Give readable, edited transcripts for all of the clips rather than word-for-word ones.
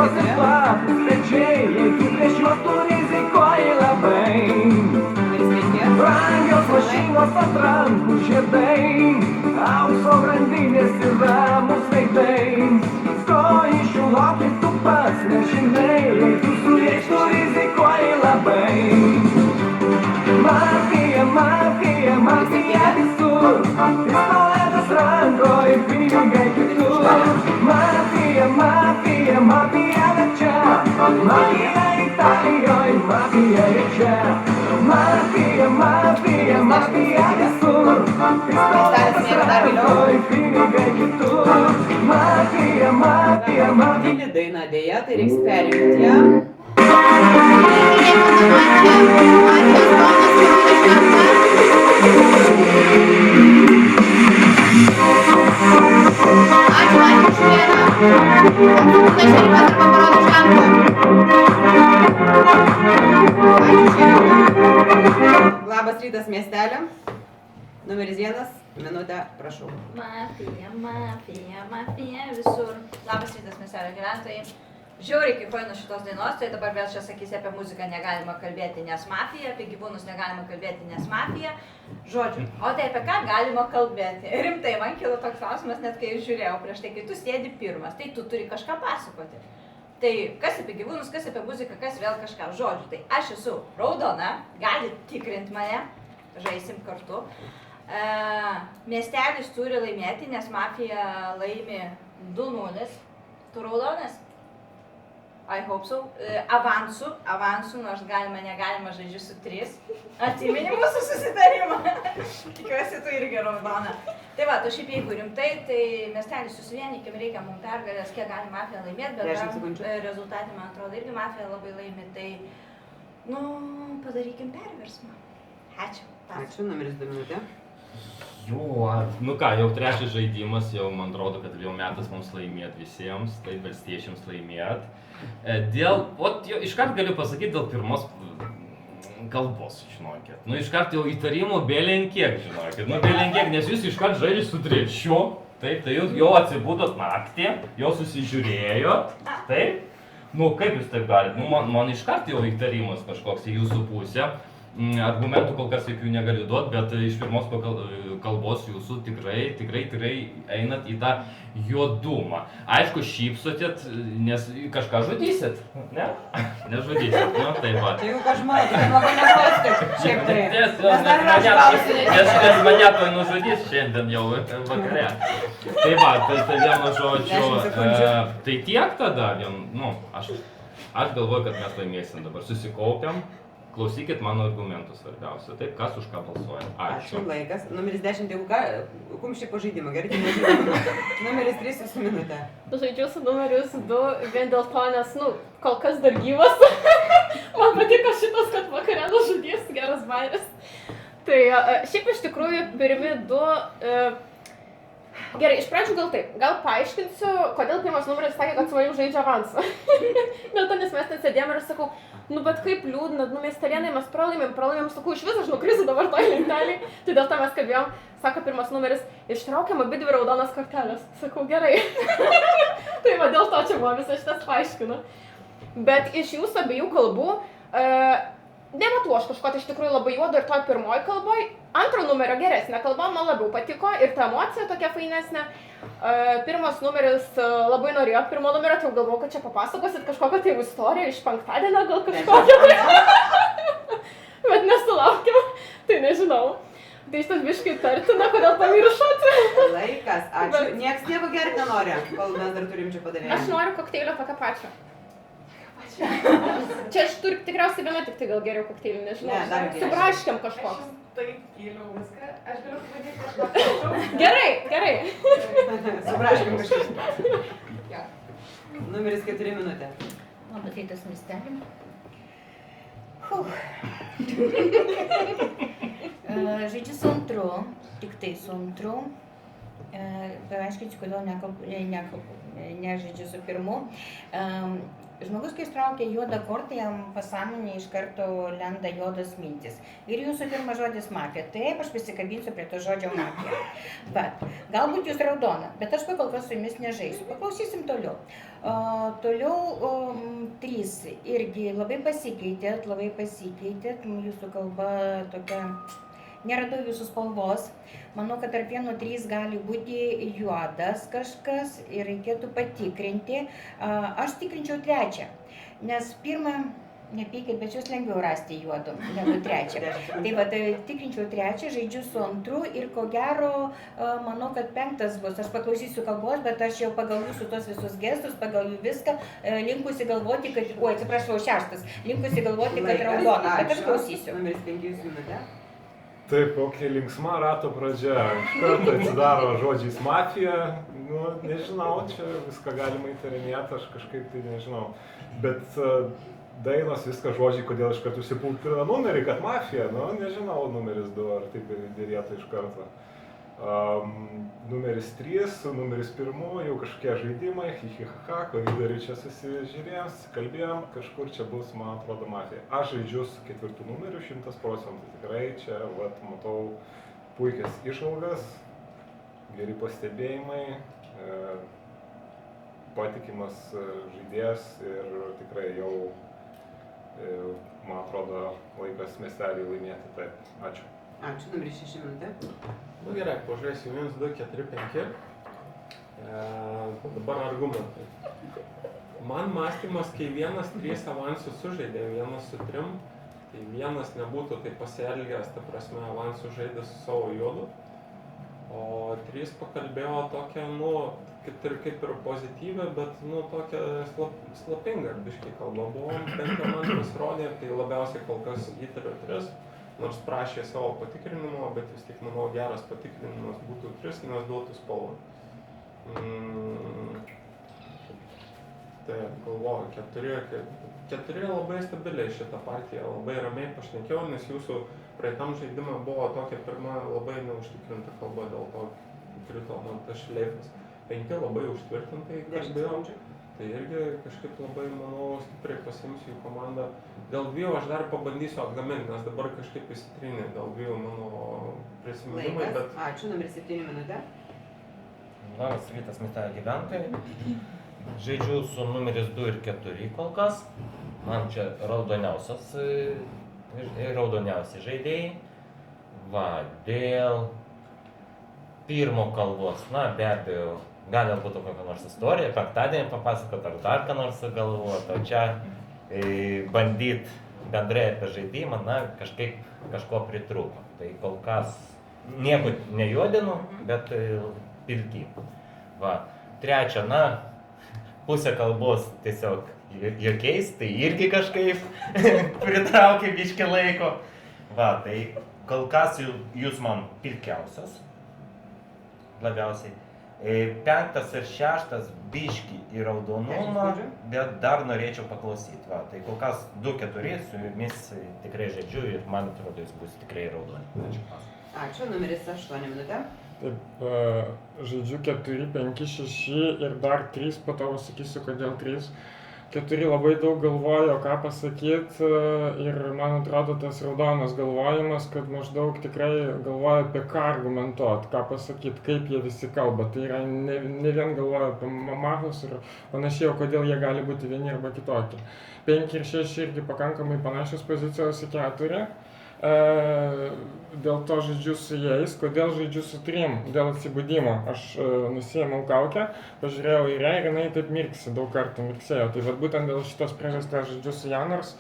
visokius lapus pečiai, jei tu prieš juos tu rizikuoji labai. Brangios mašinos ant rankų žiedai, aukso grandinės ir ramūs veidai. Ko iš jų lauki tu pats nežinai, jei tu su jais tu rizikuoji labai. Mafija, mafija, mafija visur, pistoletas rankoj ir pinigai kitur. Mafija, mafija, mafija net čia, mafija Italijoj, mafija ir čia. Mafija, mafija, mafija visur, pistoletas rankoj ir pinigai kitur. Mafija, mafija, mafija. Tyli daina dėja, tai reiks perimti ją. Labas rytas miestelė. Numeris 1, minutę, prašau. Mafija, mafija, mafija visur. Labas rytas miestelio gyventojai. Žiauriai kaip faina šitos dainos, tai dabar vėl čia sakysi apie muziką negalima kalbėti, nes mafija, apie gyvūnus negalima kalbėti, nes mafija. Žodžiu, o tai apie ką galima kalbėti? Rimtai, man kilo toks klausimas, net kai žiūrėjau prieš tai, kai tu sėdi pirmas, tai tu turi kažką pasakoti. Tai kas apie gyvūnus, kas apie muziką, kas vėl kažką. Žodžiu, tai aš esu raudona, gali tikrinti mane, žaisim kartu. Miestelis turi laimėti, nes mafija laimi 2-0. Tu raudonas? I hope so. Avansu, nors negalima žaidžiu su 3. Atsimeni mūsų susitarimą. Tikiuosi, tu irgi raudona. Tai va, tu šiaip jeigu rimtai, tai miestelis susivienykim, reikia mums pergalės, kiek gali mafija laimėti, bet rezultatį, man atrodo, irgi mafija labai laimi, tai, padarykim perversmą. Ačiū. Ačiū, numeris 2 minutė. Jau trečias žaidimas, jau man atrodo, kad jau metas mums laimėti visiems, tai valstiečiams laimėti. Iškart galiu pasakyti dėl pirmos kalbos, žinokit. Iškart jau įtarimų belenkiek, žinokit. Belenkiek, nes jūs iškart žaidžiat su trečiu, taip, tai jūs jau atsibūdot naktį, jau susižiūrėjot, taip. Kaip jūs taip galit? Man iškart jau įtarimas kažkoks į jūsų pusę. Argumentų kol kas jokių negaliu duoti, bet iš pirmos kalbos jūsų tikrai einat į tą juodumą. Aišku, šypsotėt, nes kažką žudysit, ne? Nežudysit, tai va. Tai jau kažmai, tai labai neklaustik, šiaip tai. Nes mane to nužudys šiandien jau vakare. Tai va, tai vienu žodžiu, tai tiek tada, aš galvoju, kad mes laimėsim dabar, susikaupiam. Klausykit mano argumentų svarbiausia. Taip, kas už ką balsuoja. Ačiū. Laikas. Numeris 10, jeigu ką, kumščiai po žaidimą, gerai, tai nežinau. Numeris 3 su minutė. Žaidžiu su numerius 2, vien dėl to, nes, kol kas dar gyvas. Man patiko šitas, kad vakare nužudys, geras bairis. Tai šiaip iš tikrųjų pirmi 2... Gerai, iš pradžių gal taip. Gal paaiškinsiu, kodėl pirmas numeris sakė, kad su manim žaidžia avansą. Dėl to, nes mes ten sėdėjom ir sakau, bet kaip liūdna, miestelėnai mes pralaimėm, sakau, iš vis aš nukrisiu dabar toj lentelėj. Tai dėl to mes kalbėjom, sako pirmas numeris, ištraukiam abi 2 raudonas kortelės. Sakau, gerai. Tai va, dėl to čia buvo visą šitas paaiškinu. Bet iš jūsų abiejų kalbų, nematau aš kažko, tai iš tikrųjų labai juodo ir toj pirmoj kalboj. Antro numerio geresnė kalba, man labiau patiko ir ta emocija tokia fainesnė. Pirmas numeris labai norėjo pirmo numerio, tai galvojau, kad čia papasakosit kažkokią tai istoriją iš penktadienio gal kažkokią. Bet nesulaukiau, tai nežinau. Tai šitas biškai tartina, kodėl pamiršot. Laikas, ačiū. Nieks nieko gerti nenori, kol mes dar turim čia padaryti. Aš noriu kokteilio tokio pačio. Čia aš turiu tikriausiai vieną, tik tai gal geriau kokteilį, nežinau. Ne, dar geriau. Su braškėm kažkoks. Taip, kyliau viską. Aš galiu pradėti kažką. Gerai. Subraškim kažkas. Numeris 4 minutė. Labas rytas miestelį. Žaidžiu su antru, tik tai su antru. Paaiškinsiu, kodėl nežaidžiu su pirmu. Žmogus, kai ištraukia juodą kortą, jam pasąmonė iš karto lenda juodos mintis. Ir jūsų pirmas žodis mafija. Taip, aš prisikabinsiu prie to žodžio mafija. Bet galbūt jūs raudona, bet aš kol kas su jumis nežaisiu. Paklausysim toliau. Toliau 3 irgi labai pasikeitėt, jūsų kalba tokia, neradau jūsų spalvos. Manau, kad tarp 1-3 gali būti juodas kažkas ir reikėtų patikrinti. Aš tikrinčiau 3, nes 1, nepykit, bet jūs lengviau rasti juodų negu 3. Tai va, tikrinčiau 3, žaidžiu su 2 ir ko gero, manau, kad 5 bus. Aš paklausysiu kalbos, bet aš jau pagal jūsų tos visus gestus, pagal jų viską, linkusi galvoti, kad, atsiprašau, 6, linkusi galvoti, kad raudona, bet aš klausysiu. Numeris 5 jūsų minutė. Taip, linksma rato pradžia. Iš karto atsidaro žodžiais mafija. Nu, nežinau, čia viską galima įtarinėti, aš kažkaip tai nežinau. Bet dainos viską žodžiai, kodėl iš karto užsipulpina numerį, kad mafija, nu, nežinau, numeris 2, ar taip dėrėtų iš karto. Numeris 3, numeris 1, jau kažkokie žaidimai, hihihaha, koridorių čia susižiūrėjom, kalbėjom, kažkur čia bus, man atrodo, mafija. Aš žaidžiu su 4 numeriu 100%, tikrai čia, vat, matau puikias išvalgas, geri pastebėjimai, patikimas žaidėjas ir tikrai jau, man atrodo, laikas miestelį laimėti. Taip, ačiū. Ačiū, numeris 6 minutė. Nu gerai, pažiūrėsiu 1, 2, 4, 5. Dabar argumentai. Man mąstymas, kai 1-3 avansų sužaidė, 1 su 3, tai 1 nebūtų taip pasielgęs, ta prasme, avansų žaidė su savo juodu, o 3 pakalbėjo tokią, nu, kaip ir pozityvę, bet, nu, tokią slapingą, biškai kalbą buvo, bent jau man pasirodė, tai labiausiai kol kas įtariu 3. Nors prašė savo patikrinimo, bet vis tik, manau, geras patikrinimas būtų 3, nes duotų spalvą. Tai galvoju, 4 labai stabiliai šitą partiją, labai ramiai pašnekėjau, nes jūsų praeitam žaidimą buvo tokia pirma labai neužtikrinta kalba, dėl to krito man tas šleifas. 5 labai užtvirtintai kalbėjau. Tai irgi kažkaip labai, manau, stipriai pasiimsiu jų komandą. Dėl 2 aš dar pabandysiu atgaminti, nes dabar kažkaip įsitrynė dėl 2 mano prisiminimai, bet... Ačiū, numeris 7 minutė. Labas rytas, miestelio gyventojai. Žaidžiu su numeris 2 ir 4 kol kas. Man čia raudoniausi žaidėjai. Va, dėl pirmo kalbos, na, be abejo, gal būtų kokia nors istorija, penktadienį papasakot ar dar ką nors sugalvot, o čia bandyt bendrai apie žaidimą, na, kažko pritrūko. Tai kol kas nieko nejuodinu, bet pilky. Va, 3, na, pusę kalbos tiesiog jokiais, tai irgi kažkaip pritraukė biškį laiko. Va, tai kol kas jūs man pilkiausias, labiausiai. 5 ir 6 biškį į raudonumą, bet dar norėčiau paklausyti. Va, tai kol kas 2-4 su jumis tikrai žaidžiu ir man atrodo jis bus tikrai raudoni. Ačiū, numeris 8 minutė. Taip, žaidžiu 4, 5, 6 ir dar 3, po to sakysiu, kodėl 3. 4 labai daug galvojo, ką pasakyti ir man atrodo tas raudonas galvojimas, kad maždaug tikrai galvoja apie ką argumentuoti, ką pasakyti, kaip jie visi kalba. Tai yra ne vien galvoja apie mafijos ir panašiai, o kodėl jie gali būti vieni arba kitokie. 5 ir 6 irgi pakankamai panašios pozicijos į 4. Dėl to žaidžiu su jais. Kodėl žaidžiu su 3? Dėl atsibudimo. Aš nusiėmiau kaukę, pažiūrėjau į ją ir jinai taip mirksi, daug kartų mirksėjo. Tai vat būtent dėl šitos priežasties žaidžiu su ją, nors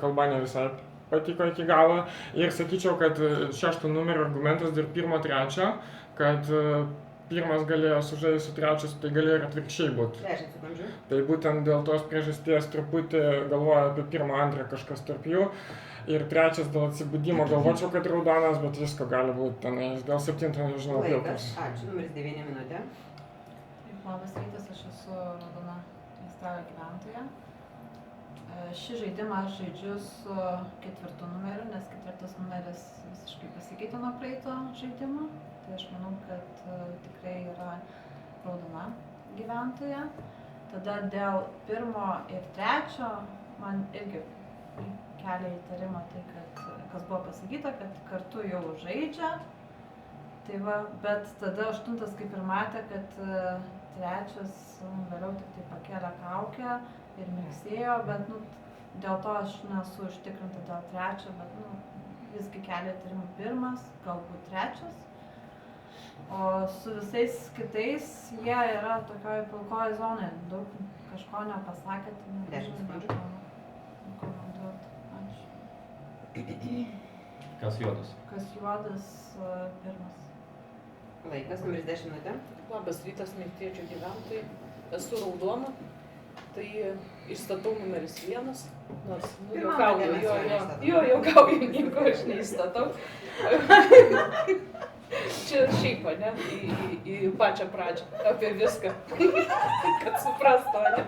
kalba ne visai patiko iki galo. Ir sakyčiau, kad 6 numerio argumentas dėl 1-3, kad 1 galėjo sužaisti su 3, tai galėjo ir atvirkščiai būti. 10 sekundžių. Tai būtent dėl tos priežasties truputį galvoju apie 1, 2 kažkas tarp jų. Ir 3 dėl atsibudimo galvočiau, kad raudonas, bet visko gali būti tenais. Dėl 7 nežinau, Laikas. Ačiū, numeris 9 minutė. Labas rytas, aš esu raudona miestelio gyventoja. Šį žaidimą aš žaidžiu su 4 numeriu, nes 4 numeris visiškai pasikeitė nuo praeito žaidimo. Tai aš manau, kad tikrai yra raudona gyventoja. Tada dėl pirmo ir trečio man irgi kelia įtarimą tai, kad kas buvo pasakyta, kad kartu jau žaidžia. Tai va, bet tada 8 kaip ir matė, kad 3 vėliau tik tai pakėlė kaukę ir miksėjo, bet dėl to aš nesu užtikrinta dėl 3, bet visgi kelia įtarimų 1, galbūt 3. O su visais kitais jie yra tokioj pilkoj zonoje, daug kažko nepasakė, tai nežinau, komentuoti. Ačiū. Kas juodas? Kas juodas 1. Laikas, numeris 10 minutė. Labas rytas, miestiečių gyventojai. Esu raudona, tai išstatau numeris 1, nors juokauju, nieko aš neįstatau. Čia šiaip, ne, į pačią pradžią, apie viską, kad suprasto, ne.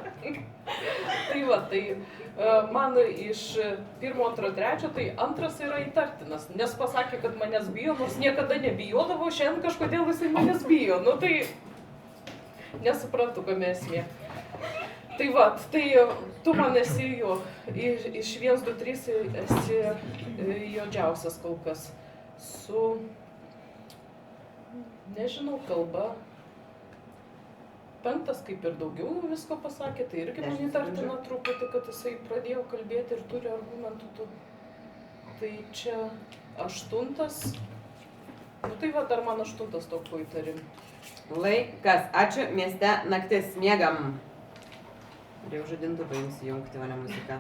Tai va, tai man iš 1, 2, 3, tai 2 yra įtartinas, nes pasakė, kad manęs bijo, nors niekada nebijodavo, šiandien kažkodėl jisai manęs bijo, tai nesuprantu, kame esmė. Tai va, tai tu man esi jo, iš 1, 2, 3 esi juodžiausias kol kas, su, nežinau, kalba. 5 kaip ir daugiau visko pasakė, tai irgi man įtartina truputį, kad jisai pradėjo kalbėti ir turi argumentų. Tai čia 8, tai va, dar man 8 tokių įtarimų. Laikas, ačiū, mieste naktis, miegam. Jau žadintuvą jums įjungti, o ne muzika.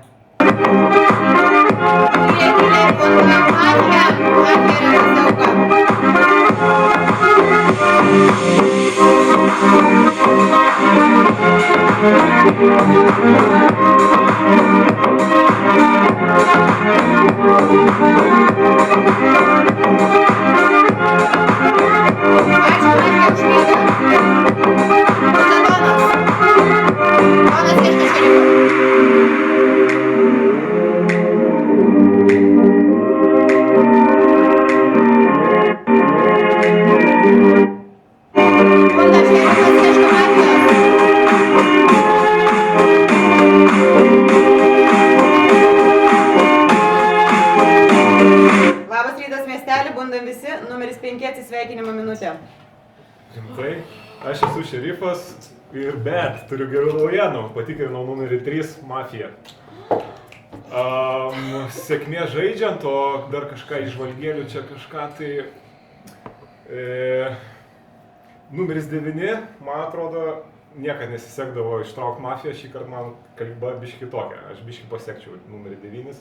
Labas rytas, miestelį, bundam visi, numeris 5 atsisveikinimo minutė. Rimtai, aš esu šerifas bet turiu gerų naujienų, patikrinau numerį 3 Mafija. Sėkmė žaidžiant, o dar kažką išvalgėlių čia kažką tai... Numeris 9, man atrodo, niekad nesisekdavo ištraukti Mafiją, šį kartą man kalba biški tokia, aš biški pasiekčiau numerį 9.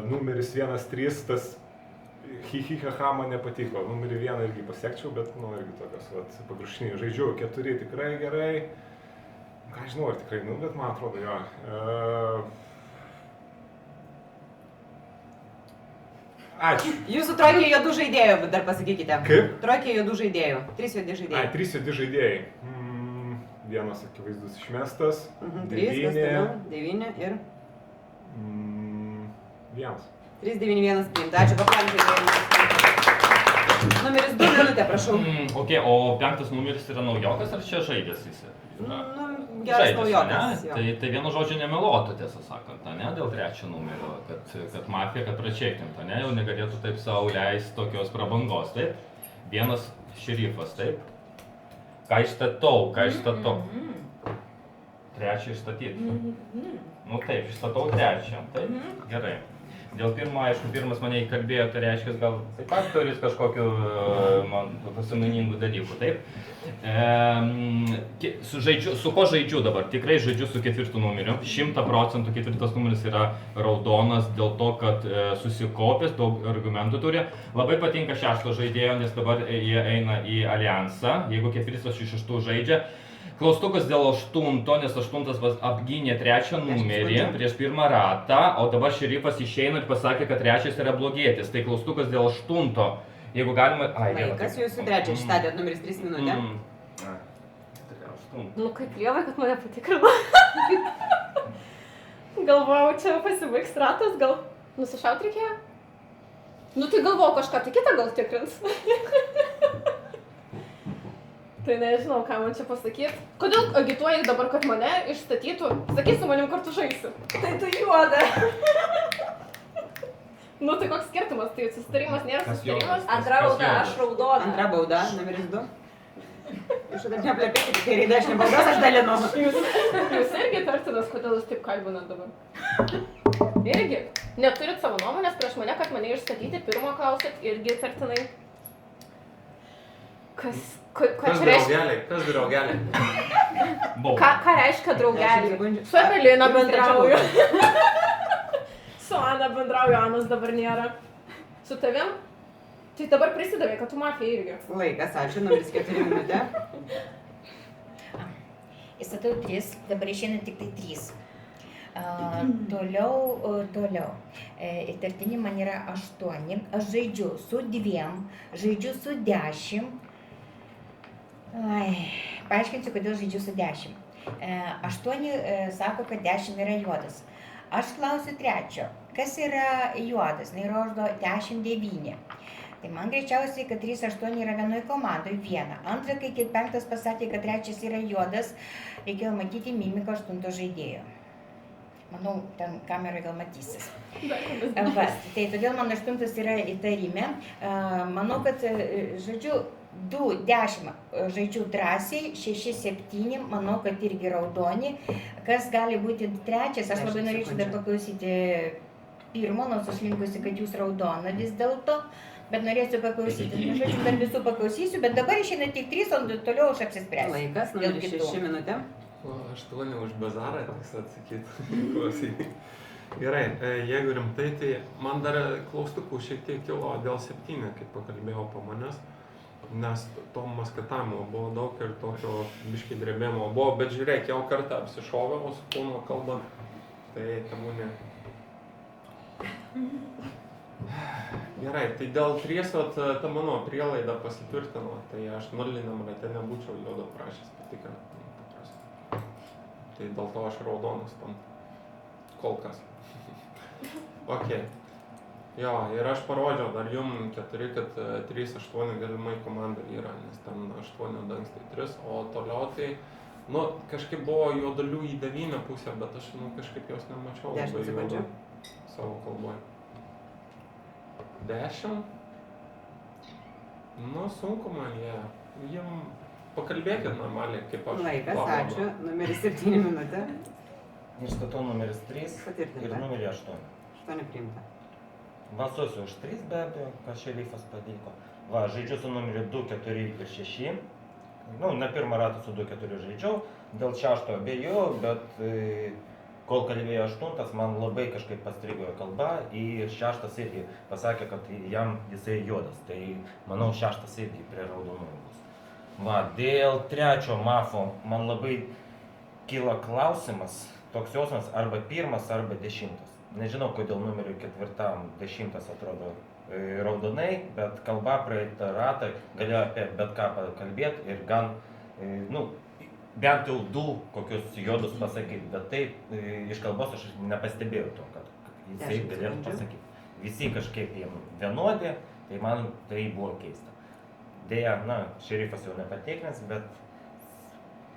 Numeris 1, 3, tas hi-hi-ha-ha man nepatiko, numerį 1 irgi pasiekčiau, bet irgi tokios pagrušiniai. Žaidžiu 4 tikrai gerai, ką žinau ar tikrai, bet man atrodo jo. Ačiū. Jūsų trojkė juodų žaidėjų, dar pasakykite. Kaip? Trojkė juodų žaidėjų, 3 juodi žaidėjai. 3 juodi žaidėjai. Vienas akivaizdus išmestas, 9 ir... 1. 3, 9, 1 priimta. Ačiū, paplėm žaidėjai. Numeris 2 minutė, prašau. Ok, o 5 numeris yra naujokas ar čia žaidės jis? Geras naujokas. Tai vienu žodžiu nemeluotų, tiesą sakant, ne, dėl 3 numerio, kad Mafija, kad pračekint, ne, jau negalėtų taip savo leisti tokios prabangos, taip? Vienas šerifas, taip? Ką išstatau? 3 išstatyti. Nu taip, išstatau 3, taip? Gerai. Dėl pirmo, aišku, pirmas mane įkalbėjo, tai reiškia, gal taip pat turis kažkokių pasąmoningų dalykų, taip? Su ko žaidžiu dabar? Tikrai žaidžiu su 4 numeriu. 100% 4 numeris yra raudonas dėl to, kad susikopęs, daug argumentų turi. Labai patinka 6 žaidėjo, nes dabar jie eina į alijansą, jeigu 4 iš 6 žaidžia. Klaustukas dėl 8, nes 8 apgynė 3 numerį prieš 1 ratą, o dabar šerifas išeina ir pasakė, kad 3 yra blogietis. Tai klaustukas dėl 8, jeigu galima... Laikas jūsų 3 išstatė, numeris 3 minutė. Nu, kaip lievai, kad mane patikrino. Galvojau, čia pasibaigs ratas, gal nusišaut reikėjo? Nu, tai galvojau kažką, tai kitą gal tikrins. Tai nežinau, ką man čia pasakyti. Kodėl agituoji dabar, kad mane išstatytų? Sakyk, su manim kartu žaisi. Tai tu juoda. Nu tai koks skirtumas, tai susitarimas nėra Kas susitarimas. Antra bauda, aš raudona. Antra bauda, numeris 2. Jūs dar neplepėkite, kai reikia dešinę baudas, aš dalinu. Jūs irgi tartinas, kodėl jūs taip kalbinat dabar? Irgi. Neturit savo nuomonės prieš mane, kad mane išstatyti, pirmo klausėt, irgi tartinai. Kas čia reiškia? Kas draugeliai? Ką reiškia draugelį? 10 sekundžių. Su Evelina Trečia bendrauju. bauda. Su Ana bendrauju, Anos dabar nėra. Su tavim? Tai dabar prisidavė, kad tu mafija irgi. Laikas, ačiū, numeris 4 minutė. Įstatau 3, dabar išeina tik tai 3. Toliau. Įtartini man yra 8. Aš žaidžiu su 2, žaidžiu su 10. Paaiškinsiu, kodėl žaidžiu su 10. 8 sako, kad 10 yra juodas. Aš klausiu 3. Kas yra juodas? Jis rodo 10-9. Tai man greičiausiai, kad 3-8 yra vienoj komandoj, 1. Antra, kai 5 pasakė, kad 3 yra juodas, reikėjo matyti mimiką 8 žaidėjo. Manau, ten kameroje gal matysis. Tai todėl man 8 yra įtarime. Manau, kad žodžiu 2-10 žaidžiu drąsiai, 6-7, manau, kad irgi raudoni. Kas gali būti 3, aš labai norėčiau dar paklausyti pirmo, nors aš linkusi, kad jūs raudona vis dėlto. Bet norėsiu paklausyti. Žodžiu, dar visų paklausysiu, bet dabar išeina tik 3, o toliau aš apsispręsiu. Laikas, numeris 6 minutė. 8 už bazarą, teks atsakyti. Gerai, jeigu rimtai, tai man dar klaustukų šiek tiek kilo dėl 7, kaip pakalbėjau po manęs. Nes to maskatavimo buvo daug ir tokio biškai drebėjimo buvo, bet žiūrėk, jau kartą apsišoviau su kūno kalbant. Tai tebūnė. Gerai, tai dėl 3 ta mano prielaida pasitvirtino, tai aš nuliniam rate nebūčiau juodo prašęs patikrinti. Tai dėl to aš raudonas tam. Kol kas. Ok. Jo, ir aš parodžiau dar jum 4, kad 3-8 galimai komanda yra, nes ten 8 dangstai 3, o toliau tai, nu, kažkaip buvo juodalių į 9 pusę, bet aš, nu, kažkaip jos nemačiau labai juodų savo kalboje. 10? Nu, sunku man jie. Jiem pakalbėkit normaliai, kaip aš. Laikas, ačiū. Numeris 7 minutė. Išstatau numeris 3 Patvirtinta. ir numerį 8. 8 priimta. Balsuosiu už 3 be abejo, kas šerifas pavyko. Va, žaidžiu su numeriu 2, 4 ir 6. Nu, ne pirmą ratą su 2-4 žaidžiau, dėl 6 abejojau, bet kol kalbėjo 8, man labai kažkaip pastrigo kalba, ir 6 irgi pasakė, kad jam jisai juodas, tai manau 6 irgi prie raudonųjų bus. Va, dėl 3 mafo man labai kyla klausimas, toks jausmas arba 1 arba 10. Nežinau, kodėl numeriu 4 10 atrodo raudonai, bet kalba praeitą ratą galėjo apie bet ką kalbėti ir gan, nu, bent jau 2 kokius juodus pasakyti, bet taip iš kalbos aš nepastebėjau to, kad jisai galėtų pasakyti. Visi kažkaip jiem vienodi, tai man tai buvo keista. Deja, na, šerifas jau nepatikrinęs, bet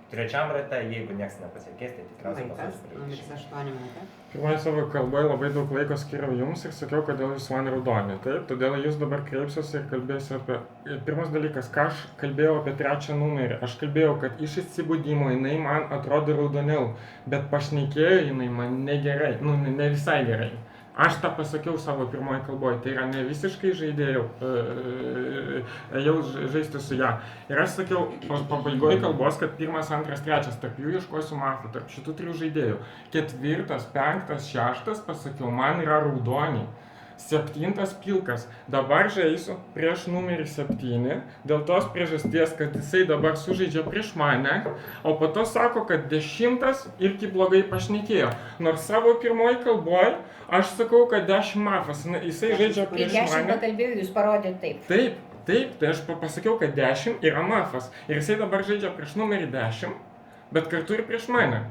3 rate, jeigu nieks nepasikeis, tai tikriausiai Laikas, numeris 8 minutė. Pirmoje savo kalboje labai daug laiko skiriau jums ir sakiau, kodėl jūs man raudoni. Taip, todėl jūs dabar kreipsiuosi ir kalbėsiu apie... Pirmas dalykas, ką aš kalbėjau apie 3 numerį. Aš kalbėjau, kad iš atsibudimo jinai man atrodo raudoniau, bet pašnekėjo jinai man negerai, nu, ne visai gerai. Aš tą pasakiau savo pirmoje kalboje, tai yra ne visiškai žaidėjau, ėjau žaisti su ją. Ir aš sakiau pabaigoje kalbos, kad 1, 2, 3, tarp jų ieškosiu mafų, tarp šitų 3 žaidėjų. 4, 5, 6 pasakiau, man yra raudoni. 7 pilkas. Dabar žaisiu prieš numerį 7, dėl tos priežasties, kad jisai dabar sužaidžia prieš mane, o po to sako, kad 10 irgi blogai pašnekėjo. Nors savo pirmoji kalboj aš sakau, kad 10 mafas, jisai žaidžia prieš mane. Kai 10 pakalbėjau, jūs parodėt taip. Taip, tai aš pasakiau, kad 10 yra mafas. Ir jisai dabar žaidžia prieš numerį 10, bet kartu ir prieš mane.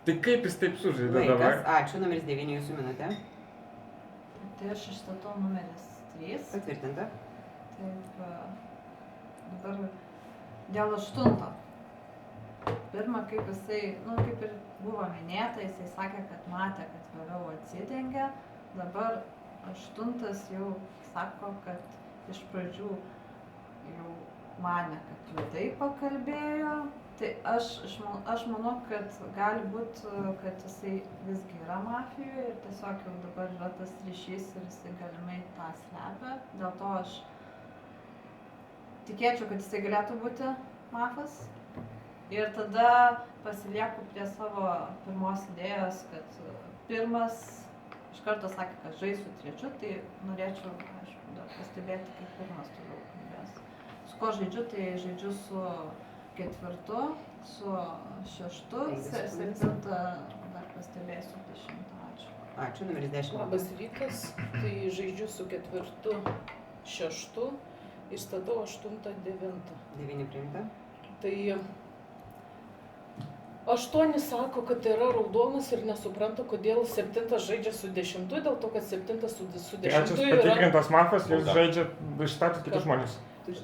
Tai kaip jis taip sužaidė dabar? Laikas, ačiū. Numeris 9 jūsų minutė. Tai aš išstatau numeris 3. Patvirtinta. Taip, dabar dėl 8. Pirma, kaip jisai, nu, kaip ir buvo minėta, jisai sakė, kad matė, kad vėliau atsidengia. Dabar 8 jau sako, kad iš pradžių jau manė, kad juodai pakalbėjo. Tai aš manau, kad gali būti, kad jisai visgi yra mafijoje ir tiesiog jau dabar yra tas ryšys ir jisai galimai tą slepia. Dėl to aš tikėčiau, kad jisai galėtų būti mafas. Ir tada pasilieku prie savo pirmos idėjos, kad pirmas iš karto sakė, kad žais su 3, tai norėčiau, aišku, dar pastebėti, kaip pirmas toliau kalbės. Su ko žaidžiu, tai žaidžiu su 4, su 6, 7 dar pastebėsiu 10. Ačiū. Ačiū, numeris 10. Labas rytas, tai žaidžiu su 4, 6 ir statau 8, 9. 9 priimta. Tai 8 sako, kad tai yra raudonas ir nesupranta, kodėl 7 žaidžia su 10, dėl to, kad 7 su 10 Trečias yra... patikrintas mafas, jūs žaidžia išstatot kitus žmonės.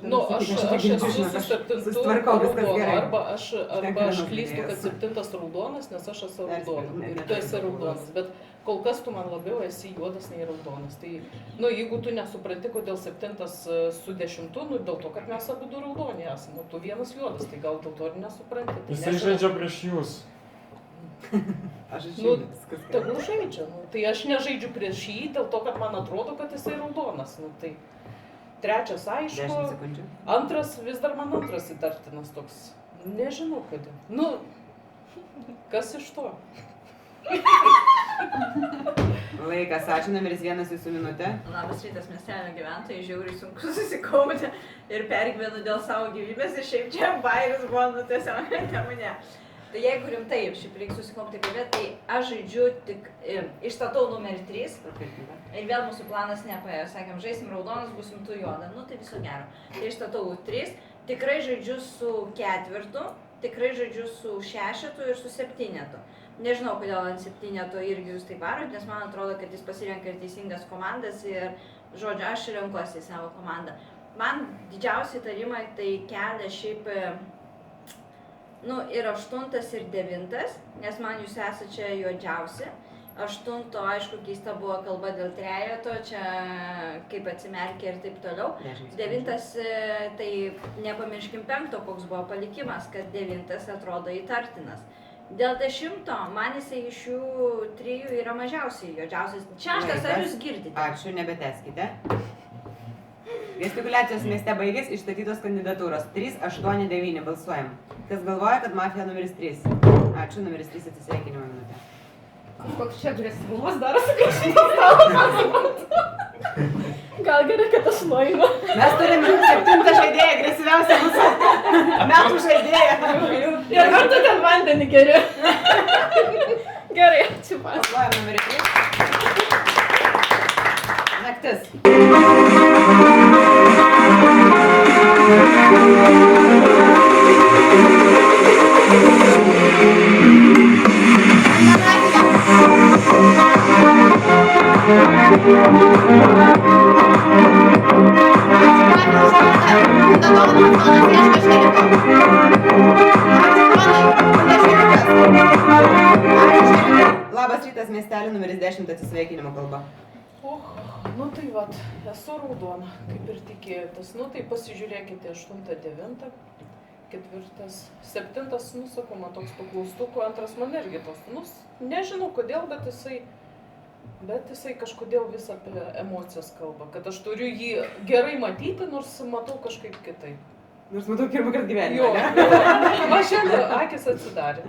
Nu, aš esu su 7 raudonu, arba aš klystu, kad 7 raudonas, nes aš esu raudonas ir tu esi raudonas, bet kol kas tu man labiau esi juodas nei raudonas. Tai, nu, jeigu tu nesupranti, kodėl 7 su 10, nu, dėl to, kad mes abu du raudoni esame, tu vienas juodas, tai gal dėl to ir nesupranti. Tai jisai žaidžia prieš jūs. Aš nu, tegul žaidžia, nu, tai aš nežaidžiu prieš jį, dėl to, kad man atrodo, kad jisai raudonas. Nu, tai 3 aišku, 2 vis dar man 2 įtartinas toks. Nežinau kodėl. Nu, kas iš to? Laikas, ačiū, numeris 1 jūsų minutė. Labas rytas, miestelio gyventojai, žiauriai sunku susikaupti ir pergyvenu dėl savo gyvybės ir šiaip čia bairis buvo, nu tiesiog nemune. Tai jeigu rimtai, šiaip reikia susikaupti kalbėti, tai aš žaidžiu tik, išstatau numerį 3 ir vėl mūsų planas nepaėjo, sakėm, žaisim raudonas, būsim tu juoda, nu tai viso gero. Tai išstatau 3, tikrai žaidžiu su 4, tikrai žaidžiu su 6 ir su 7. Nežinau, kodėl ant 7 irgi jūs taip varot, nes man atrodo, kad jis pasirenka ir teisingas komandas ir, žodžiu, aš renkuosi į savo komandą. Man didžiausi įtarimai tai kelia šiaip, nu, ir 8 ir 9, nes man jūs esate čia juodžiausi. 8, aišku, keista buvo kalba dėl 3, čia kaip atsimerkė ir taip toliau. 9, tai nepamirškim 5, koks buvo palikimas, kad 9 atrodo įtartinas. Dėl 10, man jisai iš jų 3 yra mažiausiai juodžiausias. 6, ar jūs girdite? Ačiū, nebeteskite. Gestikuliacijos mieste baigės, išstatytos kandidatūros. 3, 8, 9, balsuojam. Kas galvoja, kad mafija numeris 3? Ačiū, numeris 3 atsisveikinimo minutė. Koks čia agresyvumas darosi, kad šitas stalas. Gal gerai, kad aš nueinu. Mes turime 7 žaidėją, agresyviausią mūsų metų žaidėją. Ir kartu ten vandenį geriu. Gerai, ačiū man. Balsuojam numerį 3. Naktis. Labas rytas, miestelį, numeris 10 atsisveikinimo kalba. Nu tai vat, esu raudona, kaip ir tikėjotės. Nu tai pasižiūrėkite 8, 9, 4, 7, nu sakau, man toks paklaustukų, 2 man irgi tos, nu nežinau kodėl, bet jisai kažkodėl vis apie emocijas kalba, kad aš turiu jį gerai matyti, nors matau kažkaip kitaip. Nors matau pirmą kartą gyvenimą, ne? Jo, man šiandien akis atsidarė.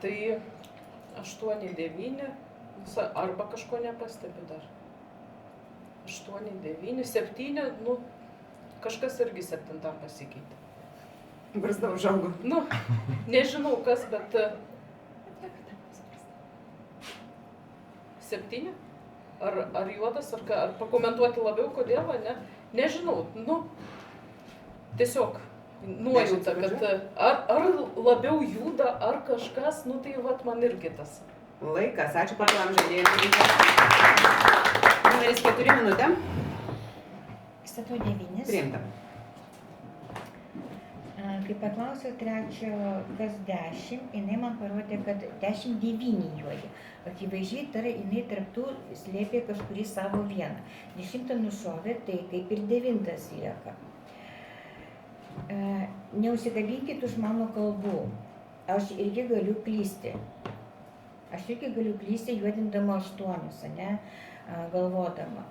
Tai 8, 9, arba kažko nepastebi dar. 8, 9, 7, nu, kažkas irgi 7 pasikeitė. Barzda užaugo. Nu, nežinau kas, bet 7? Ar juodas, ar pakomentuoti labiau, kodėl, ne? Nežinau, nu, tiesiog nuojauta, kad ar labiau juda, ar kažkas, nu tai vat man irgi tas. Laikas, ačiū pakilam žaidėjui. Numeris 4 minutė. Statau 9. Priimta. Kai paklausiau trečio, kas 10, jinai man parodė, kad 10-9 juodi. Akivaizdžiai jinai tarptų slėpė kažkurį savo vieną. 10 nušovė, tai kaip ir 9 lieka. Neužsikabinkit už mano kalbų. Aš irgi galiu klysti. Juodindama 8, ne, galvodama.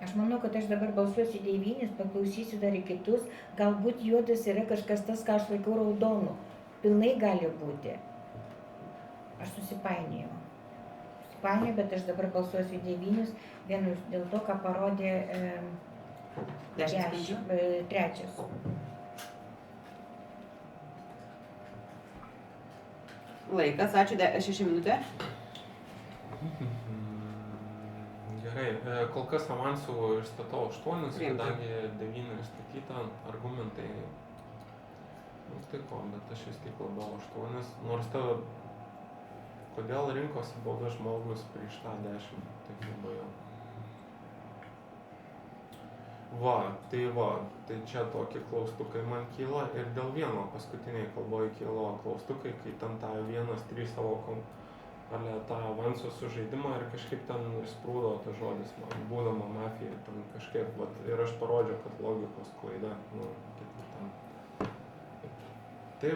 Aš manau, kad aš dabar balsuosiu 9, paklausysiu dar į kitus. Galbūt juodas yra kažkas tas, ką aš laikau raudonu. Pilnai gali būti. Aš susipainėjau. Bet aš dabar balsuosiu 9, vien dėl to, ką parodė trečias. Laikas, ačiū, 6 minutės. Gerai, kol kas avansų išstatau 8, kadangi 9 išstatyta, argumentai tiko, bet aš vis tik labiau 8, nors tavo, kodėl rinkosi baudas žmogus prieš tą 10, taip labai jau. Tai čia tokie klaustukai man kyla ir dėl vieno paskutiniai kalboje kilo klaustukai, kai ten tą 1-3 savo tą avansų sužaidimą ir kažkaip ten išsprūdo tas žodis man, būdama mafija, ten kažkaip, ir aš parodžiau, kad logikos klaida, ketvirtam. Tai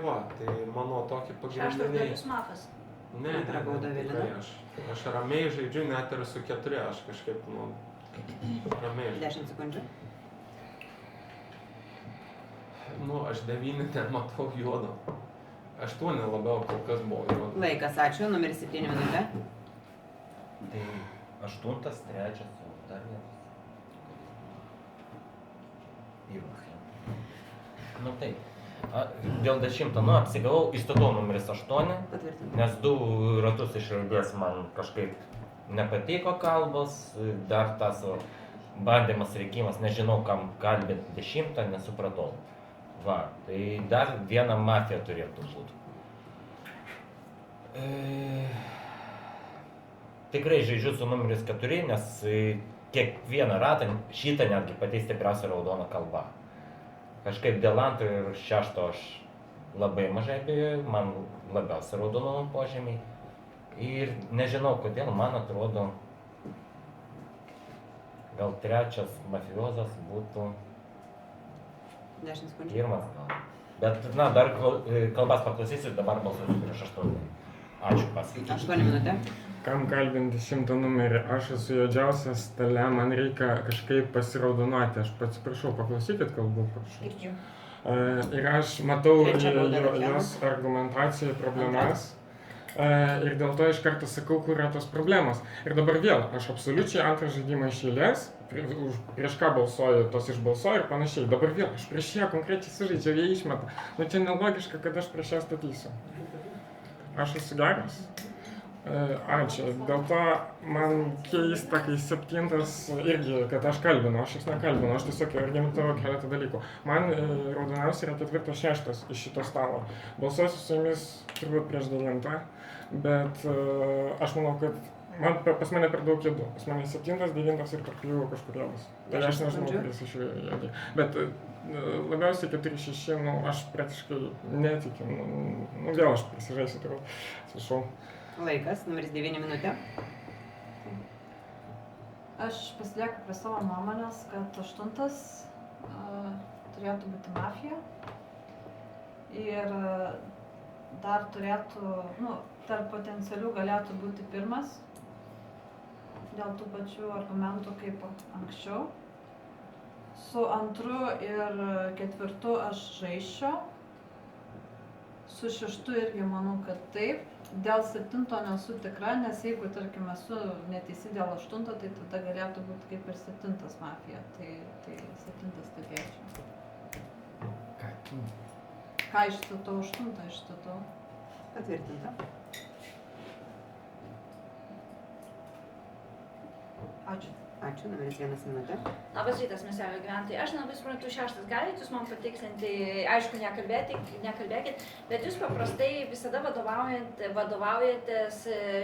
mano tokį pagrindiniai... 6 dalis mafas. Ne, tikrai aš ramiai žaidžiu, net ir su 4, aš kažkaip, ramiai. 10 sekundžių. Aš 9 nematau juodo. 8 labiau kol kas buvo juodo. Laikas, ačiū, numeris 7 minutė. Tai 8, 3, dar vienas. Pirmas. Taip. Dėl 10, apsigavau, įstatau numeris 8, nes 2 ratus iš raidės man kažkaip nepatiko kalbos, dar tas bandymas reikimas, nežinau, kam kalbėti 10, nesupratau. Tai dar viena mafija turėtų būti. Tikrai žaidžiu su numeris 4, nes kiekvieną ratą, šitą netgi pati stipriausia raudona kalba. Kažkaip dėl 2 ir 6 aš labai mažai abejoju, man labiausiai raudono požymiai. Ir nežinau kodėl, man atrodo, gal 3 mafiozas būtų 10 sekundžių. Pirmas gal. Bet, dar kalbas paklausysiu, dabar balsuosiu prieš 8. Ačiū pasakyti. 8 minutė. Kam kalbinti 100 numerį? Aš esu juodžiausias stale, man reikia kažkaip pasiraudonuoti. Aš atsiprašau, paklausykit kalbų, prašau. Girdžiu. Ir aš matau jos argumentacijoje problemas. Ir dėl to iš karto sakau, kur yra tos problemos. Ir dabar vėl, aš absoliučiai antrą žaidimą iš eilės, prieš ką balsuoju, tos išbalsuoju ir panašiai. Dabar vėl, aš prieš ją konkrečiai sužaidžiau, jie išmeta. Čia nelogiška, kad aš prieš ją statysiu. Aš esu geras. Ačiū. Dėl to man keista, kai 7 irgi, kad aš kalbinu, aš nekalbinu, aš tiesiog argumentavau keletą dalykų. Man raudoniausia yra 4-6 iš šito stalo. Balsuosiu su jumis turbūt prieš 9, bet aš manau, kad pas mane per daug kėdų. Pas mane 7, 9 ir tarp jų kažkur bus. Tai aš nežinau, kuris iš jų jėdė. Bet labiausiai 4-6, aš praktiškai netikiu. Vėl aš prisižaisiu turbūt. Atsiprašau. Laikas, numeris 9 minutė. Aš pasilieku prie savo nuomonės, kad 8 turėtų būti mafija. Ir dar turėtų, tarp potencialių galėtų būti 1. Dėl tų pačių argumentų kaip anksčiau. Su 2 ir 4 aš žaisčiau. Su 6 irgi manau, kad taip. Dėl 7 nesu tikra, nes jeigu, tarkim, esu neteisi dėl 8, tai tada galėtų būti kaip ir 7 mafija. Tai 7 stebėčiau. Ką išstatau? 8 išstatau. Patvirtinta. Ačiū. Ačiū, numeris 1 minutė. Labas rytas, miestelio gyventojai. Aš nelabai suprantu 6, galite jūs man patikslinti, aišku, nekalbėkit, bet jūs paprastai visada vadovaujatės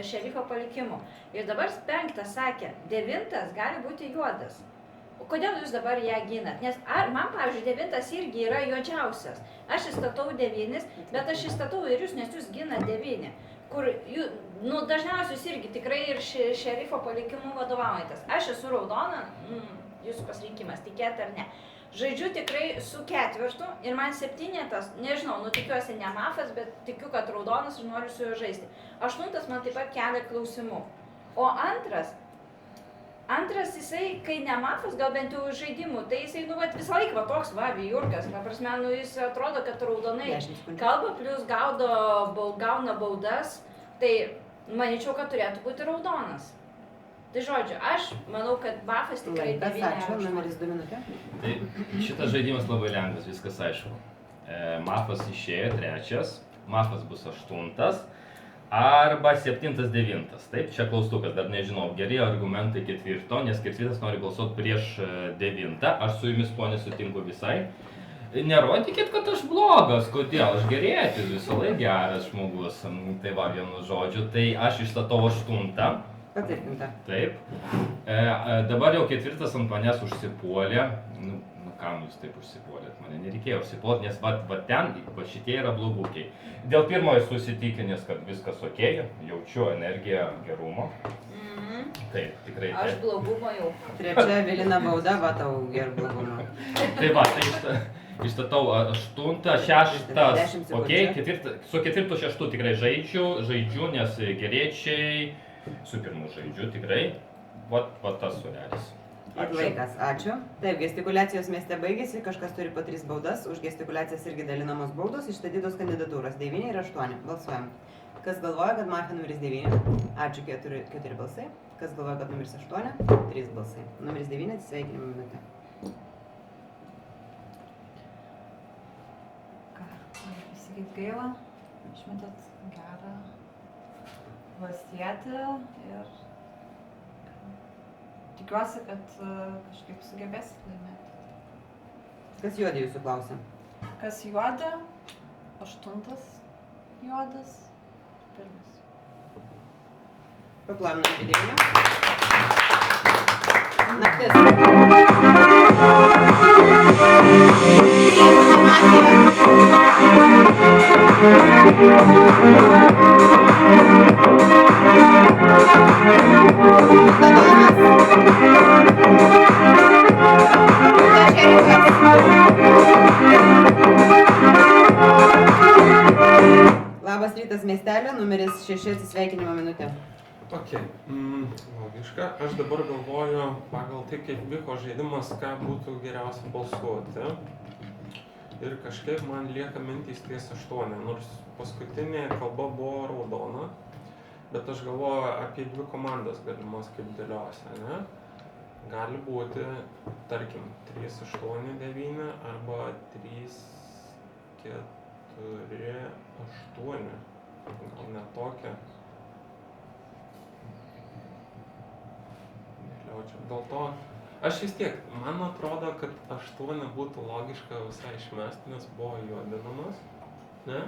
šerifo palikimu. Ir dabar 5 sakė, 9 gali būti juodas. O O kodėl jūs dabar ją ginat? Nes man, pavyzdžiui, 9 irgi yra juodžiausias. Aš įstatau 9, bet aš įstatau ir jūs, nes jūs ginat 9. Kur, dažniausiai jūs irgi tikrai ir šerifo palikimu vadovaujatės. Aš esu raudona, jūsų pasirinkimas, tikėt ar ne. Žaidžiu tikrai su 4 ir man 7, nežinau, tikiuosi ne mafas, bet tikiu, kad raudonas ir noriu su juo žaisti. 8 man taip pat kelia klausimų. O antras jisai, kai ne mafas, gal bent jau žaidimų, tai jisai, visą laiką toks, vijurkas, prasme, jis atrodo, kad raudonai kalba, plus gauna baudas, tai manyčiau, kad turėtų būti raudonas. Tai žodžiu, aš manau, kad buffas tikrai 9. Ačiū, numeris 2 minutė. Tai šitas žaidimas labai lengvas, viskas aišku. Mafas išėjo 3, mafas bus 8 arba 7, 9. Taip, čia klaustukas, dar nežinau, geri argumentai 4, nes 4 nori balsuoti prieš 9. Aš su jumis, ponė, sutinku visai. Nerodykit, kad aš blogas, kodėl, aš gerėtis, visą laiką geras žmogus. Tai va, vienu žodžiu, tai aš išstatau 8. Patvirtinta. Taip. Dabar jau 4 ant manęs užsipuolė. Kam jūs taip užsipuolėt? Mane nereikėjo užsipuolti, nes va ten, va šitie yra blogukiai. Dėl pirmojo susitikinęs, kad viskas okei, jaučiu energiją gerumo. Taip, tikrai. Aš blogumo jau. 3 Evelina bauda, va tau gerų blogumo. Tai va, tai išstatau 8, 6, okei, su 4, 6 tikrai žaidžiu, nes geriečiai. Su pirmu žaidžiu tikrai, va tas surelis. Ir laikas, ačiū. Taip, gestikuliacijos mieste baigėsi, kažkas turi po 3 baudas, už gestikuliacijas irgi dalinamos baudos, išstatytos kandidatūros 9 ir 8. Balsuojam. Kas galvoja, kad mafija numeris 9? Ačiū, 4 balsai. Kas galvoja, kad numeris 8? 3 balsai. Numeris 9, atsisveikinimo minutė. Ką, pasakyt gaila, išmetėt gerą valstietį ir tikiuosi, kad kažkaip sugebėsit laimėti. Kas juodė jūsų klausia? Kas juoda? 8 juodas, 1. Paplojam nuo judėjimo. Naktis. Labas rytas miestelio, numeris 6, atsisveikinimo minutė. Ok, logiška. Aš dabar galvoju pagal tai, kaip vyko žaidimas, ką būtų geriausia balsuoti. Ir kažkaip man lieka mintys ties 8, nors paskutinė kalba buvo raudona, bet aš galvoju apie 2 komandas galimas kaip dėliuosi, ne? Gali būti, tarkim, 3, 8, 9 arba 3, 4, 8. Gal ne tokia. Dėl to, aš vis tiek, man atrodo, kad 8 būtų logiška visai išmesti, nes buvo juodinamas, ne?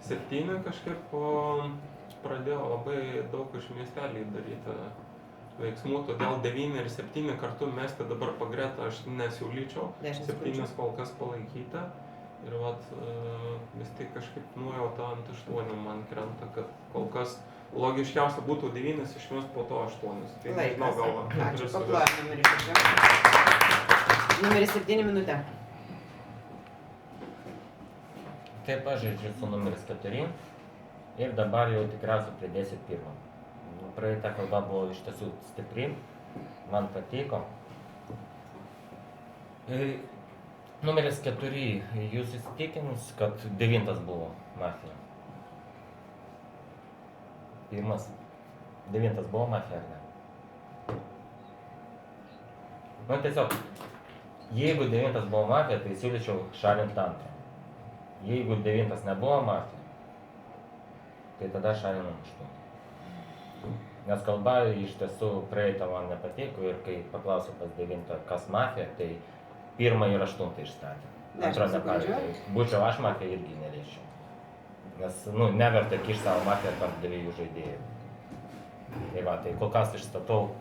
7 kažkaip pradėjo labai daug iš miestelį daryti veiksmų, todėl 9 ir 7 kartu mesti dabar pagretą aš nesiūlyčiau, 7 kol kas palaikyti. Ir vat vis tik kažkaip nuojauta ant 8 man krenta, kad kol kas logiškiausia būtų 9 išmest po to 8. Tai nežinau, gal. Ačiū, paplojam numeris 6. Numeris 7 minutė. Taip, aš žaidžiu su numeris 4 ir dabar jau tikriausiai pridėsiu 1. Praeita kalba buvo iš tiesų stipri, man patiko. Numeris 4, jūs įsitikinus, kad 9 buvo mafija? 9 buvo mafija, ar ne? Nu, tiesiog, jeigu 9 buvo mafija, tai siūlyčiau šalinti 2. Jeigu 9 nebuvo mafija, tai tada šalinam 8. Nes kalba iš tiesų praeitą man nepatiko ir kai paklausiau pas 9, kas mafija, tai 1 ir 8 išstatė. Antrą nepavyzdžiui. Būčiau aš mafiją irgi nereičiau. Nes, neverta kišti savo mafiją tarp 2 žaidėjų. Tai va, tai kol kas išstatau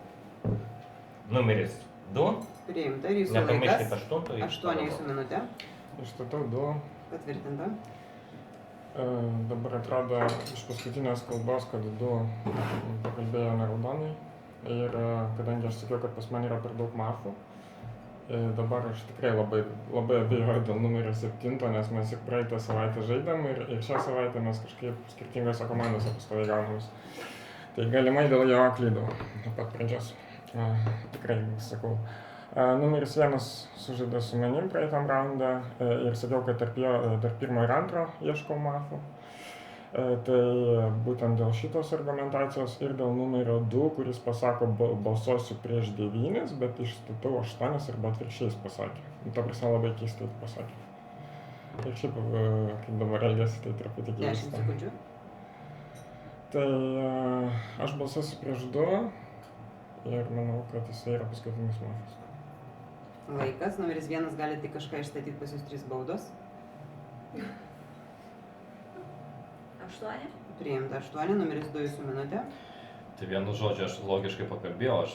numeris 2. Priimta ir jūsų Nepamirškit laikas. 8. 8 jūsų minutė. Išstatau 2. Patvirtinta. Dabar atrodo iš paskutinės kalbos, kad 2 pakalbėjo neraudonai. Ir kadangi aš sakiau, kad pas mane yra per daug mafų, dabar aš tikrai labai abejoju dėl numerio 7, nes mes ir praeitą savaitę žaidėm ir šią savaitę mes kažkaip skirtingose komandose pastoviai gaunamės. Tai galimai dėl jo klydau nuo pat pradžios. Tikrai sakau. Numeris 1 sužaidė su manim praeitam raundą ir sakiau, kad tarp pirmo ir antro ieškau mafų. Tai būtent dėl šitos argumentacijos ir dėl numerio 2, kuris pasako balsuosiu prieš 9, bet išstatau 8 arba atvirkščiai pasakė. Ta prasme labai keistai pasakė. Ir šiaip, kaip dabar elgėsi, tai truputį keista. 10 sekundžių. Tai aš balsuosiu prieš 2 ir manau, kad jis yra paskutinis mafas. Laikas. Numeris 1 gali tik kažką išstatyti, pas jūs 3 baudos. 8. Priimta 8, numeris 2 jūsų minutė. Tai vienu žodžiu, aš logiškai pakalbėjau, aš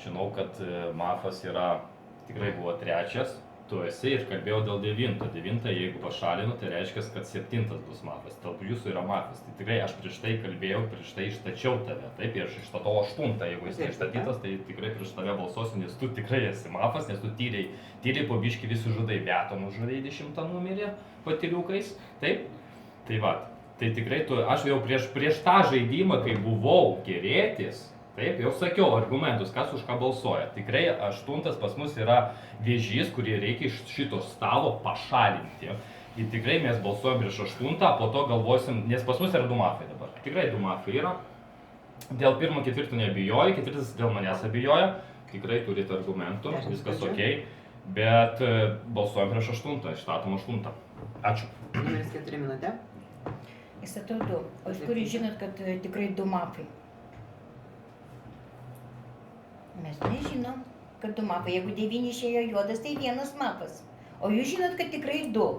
žinau, kad mafas yra, tikrai buvo 3, tu esi ir kalbėjau dėl 9. 9, jeigu pašalinu, tai reiškia, kad 7 bus mafas, tarp jūsų yra mafas. Tai tikrai aš prieš tai kalbėjau, prieš tai ištačiau tave, taip, ir aš išstatau 8, jeigu jis neišstatytas, tai tikrai prieš tave balsuosiu, nes tu tikrai esi mafas, nes tu tyriai po biškį visi žudai, Beatą nužudai 10 numerį patyriukais, taip, tai va. Tai tikrai aš jau prieš tą žaidimą, kai buvau gerėtis, taip, jau sakiau argumentus, kas už ką balsuoja. Tikrai 8 pas mus yra vėžys, kurį reikia iš šito stalo pašalinti. Ir tikrai mes balsuojam prieš 8, po to galvosim, nes pas mus yra 2 mafai dabar. Tikrai 2 mafai yra. Dėl 1, 4 neabijoju, 4 dėl manęs abijoja. Tikrai turite argumentų, viskas okei. Bet balsuojam prieš 8, išstatom 8. Ačiū. Numeris 4 minutė. Įstatau 2. O iš kur jūs žinot, kad tikrai 2 mafai? Mes nežinom, kad 2 mafai. Jeigu 9 išėjo juodas, tai 1 mafas. O jūs žinot, kad tikrai 2.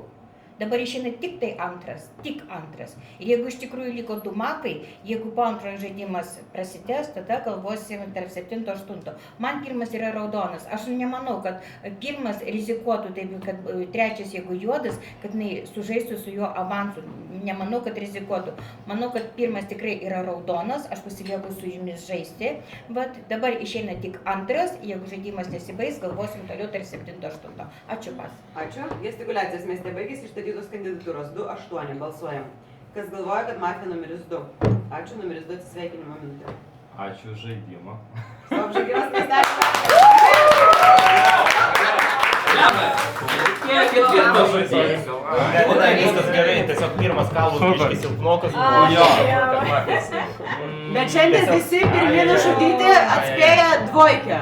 Dabar išeina tik tai 2. Tik 2. Ir jeigu iš tikrųjų liko 2 mafai, jeigu po antrojo žaidimas prasidės, tada galvosim tarp 7 ir 8. Man pirmas yra raudonas. Aš nemanau, kad pirmas rizikuotų, taip kad 3 jeigu juodas, kad sužaistų su juo avansu. Nemanau, kad rizikuotų. Manau, kad pirmas tikrai yra raudonas, aš pasilieku su jumis žaisti, bet dabar išeina tik 2, jeigu žaidimas nesibaigs, galvosim toliau tarp 7 ir 8. Ačiū pas. Ačiū. Gestikuliacijos mieste baigėsi, išstatytos kandidatūros 2, 8. Balsuojam. Kas galvoja, kad mafija numeris 2? Ačiū, numeris 2 atsisveikinimo minutė. Ačiū už žaidimą. Stop žaidimas miestelio. Ketvirtas žaidimas. Tada viskas gerai, tiesiog pirmas kalbus biškis silpnokas. Bet šiandien visi pirmi nužudyti atspėja 2.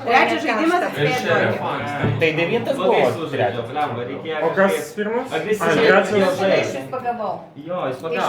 Trečias žaidimas atspėja 2. Tai 9 buvo 3. O kas pirmas? Aš pagavau. Jo, jis pagavo.